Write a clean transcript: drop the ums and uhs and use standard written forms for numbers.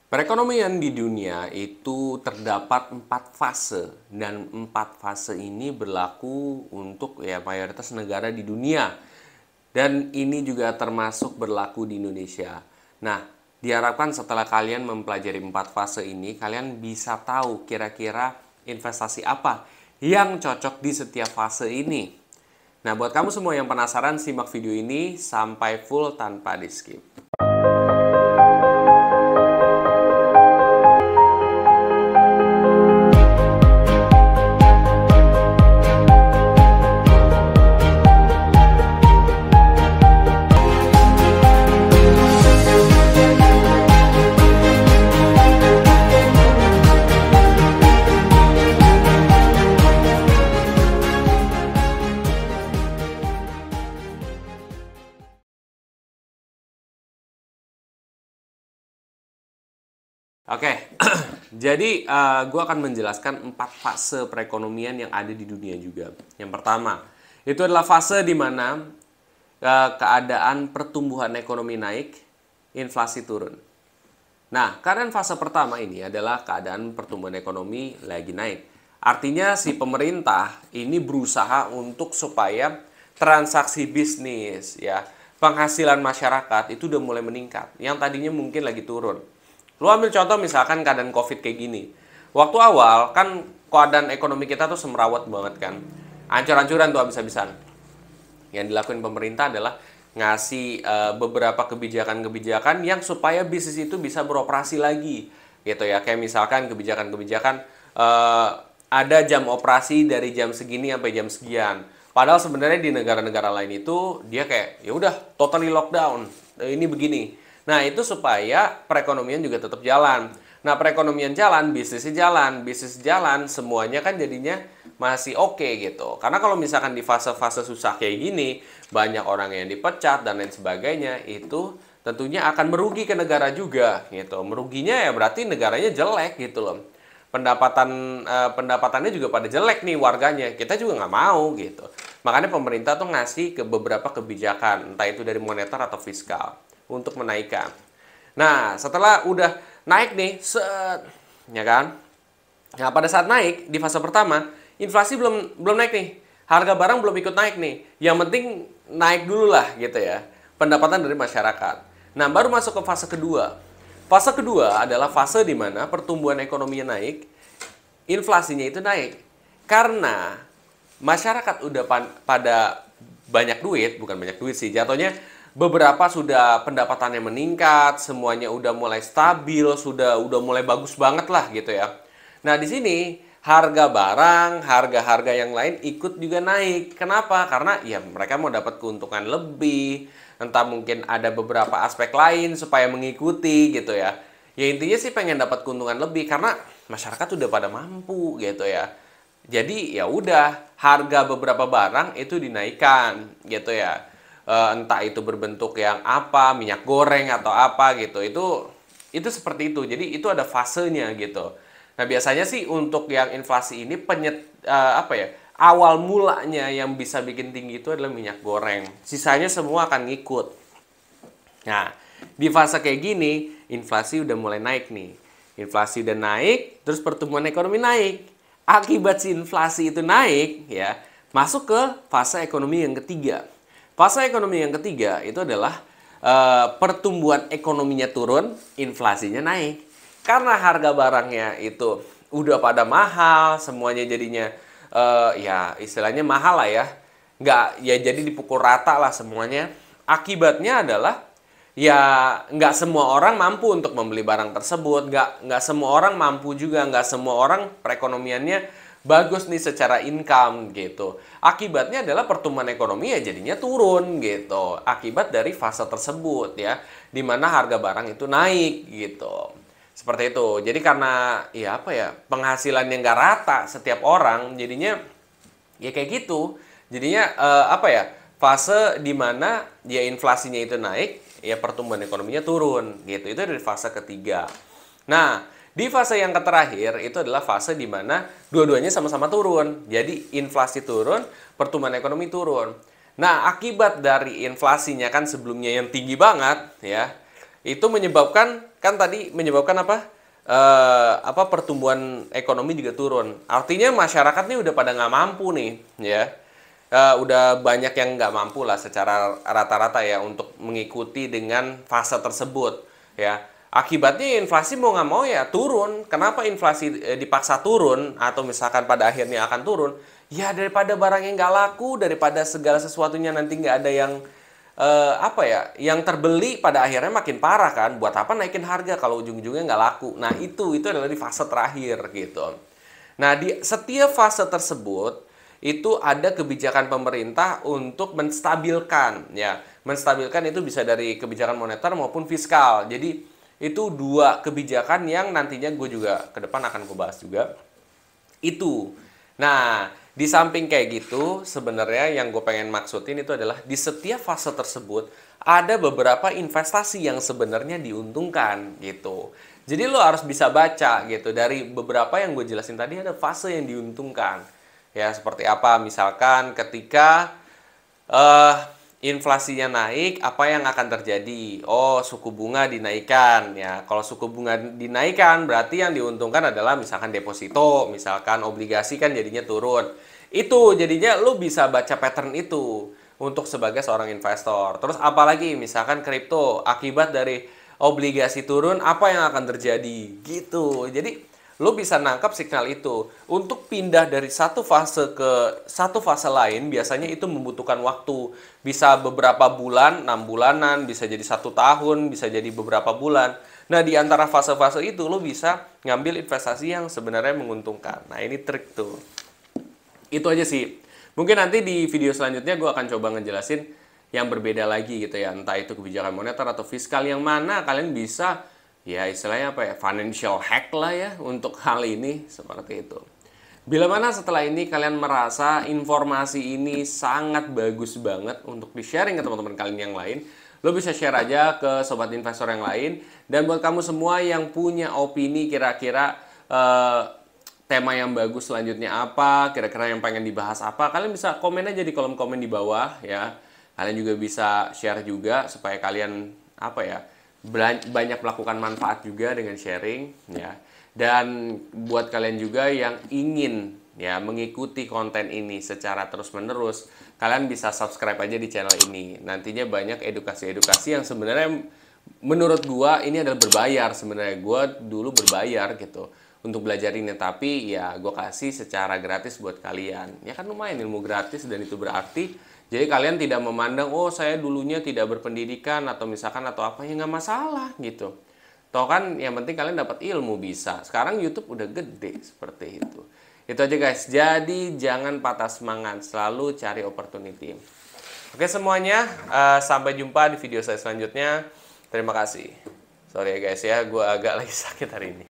Perekonomian di dunia itu terdapat 4 fase dan 4 fase ini berlaku untuk mayoritas negara di dunia dan ini juga termasuk berlaku di Indonesia. Nah, diharapkan setelah kalian mempelajari 4 fase ini, kalian bisa tahu kira-kira investasi apa yang cocok di setiap fase ini. Nah, buat kamu semua yang penasaran, simak video ini sampai full tanpa di skip. Oke, jadi gue akan menjelaskan 4 fase perekonomian yang ada di dunia juga. Yang pertama, itu adalah fase di mana keadaan pertumbuhan ekonomi naik, inflasi turun. Nah, keadaan fase pertama ini adalah keadaan pertumbuhan ekonomi lagi naik. Artinya si pemerintah ini berusaha untuk supaya transaksi bisnis, penghasilan masyarakat itu udah mulai meningkat. Yang tadinya mungkin lagi turun. Lu ambil contoh misalkan keadaan COVID kayak gini. Waktu awal kan keadaan ekonomi kita tuh semrawut banget kan. Ancur-ancuran tuh habis-habisan. Yang dilakukan pemerintah adalah ngasih beberapa kebijakan-kebijakan yang supaya bisnis itu bisa beroperasi lagi. Gitu ya. Kayak misalkan kebijakan-kebijakan ada jam operasi dari jam segini sampai jam sekian. Padahal sebenarnya di negara-negara lain itu dia kayak ya udah totally lockdown. Ini begini. Nah, itu supaya perekonomian juga tetap jalan. Nah, perekonomian jalan, bisnis jalan, semuanya kan jadinya masih oke gitu. Karena kalau misalkan di fase-fase susah kayak gini, banyak orang yang dipecat dan lain sebagainya, itu tentunya akan merugi ke negara juga gitu. Meruginya ya berarti negaranya jelek gitu loh. Pendapatannya juga pada jelek nih warganya. Kita juga nggak mau gitu. Makanya pemerintah tuh ngasih ke beberapa kebijakan, entah itu dari moneter atau fiskal, untuk menaikkan. Nah, setelah udah naik nih, ya kan? Nah, pada saat naik di fase pertama, inflasi belum naik nih. Harga barang belum ikut naik nih. Yang penting naik dulu lah gitu ya. Pendapatan dari masyarakat. Nah, baru masuk ke fase kedua. Fase kedua adalah fase di mana pertumbuhan ekonominya naik, inflasinya itu naik. Karena masyarakat udah pada banyak duit, bukan banyak duit sih, jatuhnya beberapa sudah pendapatannya meningkat, semuanya udah mulai stabil, udah mulai bagus banget lah gitu ya. Nah, di sini harga barang, harga-harga yang lain ikut juga naik. Kenapa? Karena ya mereka mau dapat keuntungan lebih, entah mungkin ada beberapa aspek lain supaya mengikuti gitu ya. Ya intinya sih pengen dapat keuntungan lebih karena masyarakat udah pada mampu gitu ya. Jadi ya udah harga beberapa barang itu dinaikkan gitu ya. Entah itu berbentuk yang apa, minyak goreng atau apa gitu. Itu seperti itu. Jadi itu ada fasenya gitu. Nah, biasanya sih untuk yang inflasi ini awal mulanya yang bisa bikin tinggi itu adalah minyak goreng. Sisanya semua akan ngikut. Nah, di fase kayak gini, inflasi udah mulai naik nih. Inflasi udah naik, terus pertumbuhan ekonomi naik. Akibat si inflasi itu naik, ya, masuk ke fase ekonomi yang ketiga. Fase ekonomi yang ketiga itu adalah pertumbuhan ekonominya turun, inflasinya naik. Karena harga barangnya itu udah pada mahal, semuanya jadinya ya istilahnya mahal lah ya. Jadi dipukul rata lah semuanya. Akibatnya adalah ya nggak semua orang mampu untuk membeli barang tersebut. Nggak semua orang mampu juga, nggak semua orang perekonomiannya bagus nih secara income gitu. Akibatnya adalah pertumbuhan ekonomi ya jadinya turun gitu. Akibat dari fase tersebut ya, di mana harga barang itu naik gitu. Seperti itu. Jadi karena penghasilannya nggak rata setiap orang, jadinya ya kayak gitu. Jadinya fase di mana ya inflasinya itu naik, ya pertumbuhan ekonominya turun gitu. Itu dari fase ketiga. Nah, di fase yang terakhir itu adalah fase di mana dua-duanya sama-sama turun. Jadi inflasi turun, pertumbuhan ekonomi turun. Nah, akibat dari inflasinya kan sebelumnya yang tinggi banget ya. itu menyebabkan, kan tadi menyebabkan apa pertumbuhan ekonomi juga turun. Artinya masyarakat nih udah pada nggak mampu nih, ya. Udah banyak yang nggak mampu lah secara rata-rata ya untuk mengikuti dengan fase tersebut, ya. Akibatnya inflasi mau nggak mau ya turun. Kenapa inflasi dipaksa turun atau misalkan pada akhirnya akan turun? Ya daripada barang yang nggak laku, daripada segala sesuatunya nanti nggak ada yang yang terbeli, pada akhirnya makin parah kan. Buat apa naikin harga kalau ujung-ujungnya nggak laku? Nah itu adalah di fase terakhir gitu. Nah di setiap fase tersebut itu ada kebijakan pemerintah untuk menstabilkan, ya. Menstabilkan itu bisa dari kebijakan moneter maupun fiskal. Jadi itu dua kebijakan yang nantinya gue juga ke depan akan gue bahas juga itu. Nah, di samping kayak gitu, sebenarnya yang gue pengen maksudin itu adalah di setiap fase tersebut ada beberapa investasi yang sebenarnya diuntungkan gitu. Jadi lo harus bisa baca gitu dari beberapa yang gue jelasin tadi, ada fase yang diuntungkan. Ya, seperti apa? Misalkan ketika eh inflasinya naik, apa yang akan terjadi? Oh, suku bunga dinaikkan ya. Kalau suku bunga dinaikkan, berarti yang diuntungkan adalah misalkan deposito, misalkan obligasi kan jadinya turun. Itu jadinya lu bisa baca pattern itu untuk sebagai seorang investor. Terus apalagi misalkan kripto, akibat dari obligasi turun, apa yang akan terjadi? Gitu. Jadi lo bisa nangkap signal itu. Untuk pindah dari satu fase ke satu fase lain, biasanya itu membutuhkan waktu. Bisa beberapa bulan, 6 bulanan, bisa jadi 1 tahun, bisa jadi beberapa bulan. Nah, di antara fase-fase itu, lo bisa ngambil investasi yang sebenarnya menguntungkan. Nah, ini trik tuh. Itu aja sih. Mungkin nanti di video selanjutnya gue akan coba ngejelasin yang berbeda lagi gitu ya. Entah itu kebijakan moneter atau fiskal yang mana kalian bisa, ya istilahnya apa ya, financial hack lah ya untuk hal ini, seperti itu. Bila mana setelah ini kalian merasa informasi ini sangat bagus banget untuk di-sharing ke teman-teman kalian yang lain, lo bisa share aja ke sobat investor yang lain. Dan buat kamu semua yang punya opini kira-kira tema yang bagus selanjutnya apa, kira-kira yang pengen dibahas apa, kalian bisa komen aja di kolom komen di bawah ya. Kalian juga bisa share juga supaya kalian banyak melakukan manfaat juga dengan sharing ya. Dan buat kalian juga yang ingin ya mengikuti konten ini secara terus-menerus, kalian bisa subscribe aja di channel ini. Nantinya banyak edukasi-edukasi yang sebenarnya menurut gua ini adalah berbayar. Sebenarnya gua dulu berbayar gitu untuk belajar ini, tapi ya gua kasih secara gratis buat kalian. Ya kan lumayan ilmu gratis, dan itu berarti jadi kalian tidak memandang, oh saya dulunya tidak berpendidikan atau misalkan atau apa, ya nggak masalah gitu. Toh kan yang penting kalian dapat ilmu bisa. Sekarang YouTube udah gede seperti itu. Itu aja guys. Jadi jangan patah semangat, selalu cari opportunity. Oke semuanya, sampai jumpa di video saya selanjutnya. Terima kasih. Sorry ya guys ya, gue agak lagi sakit hari ini.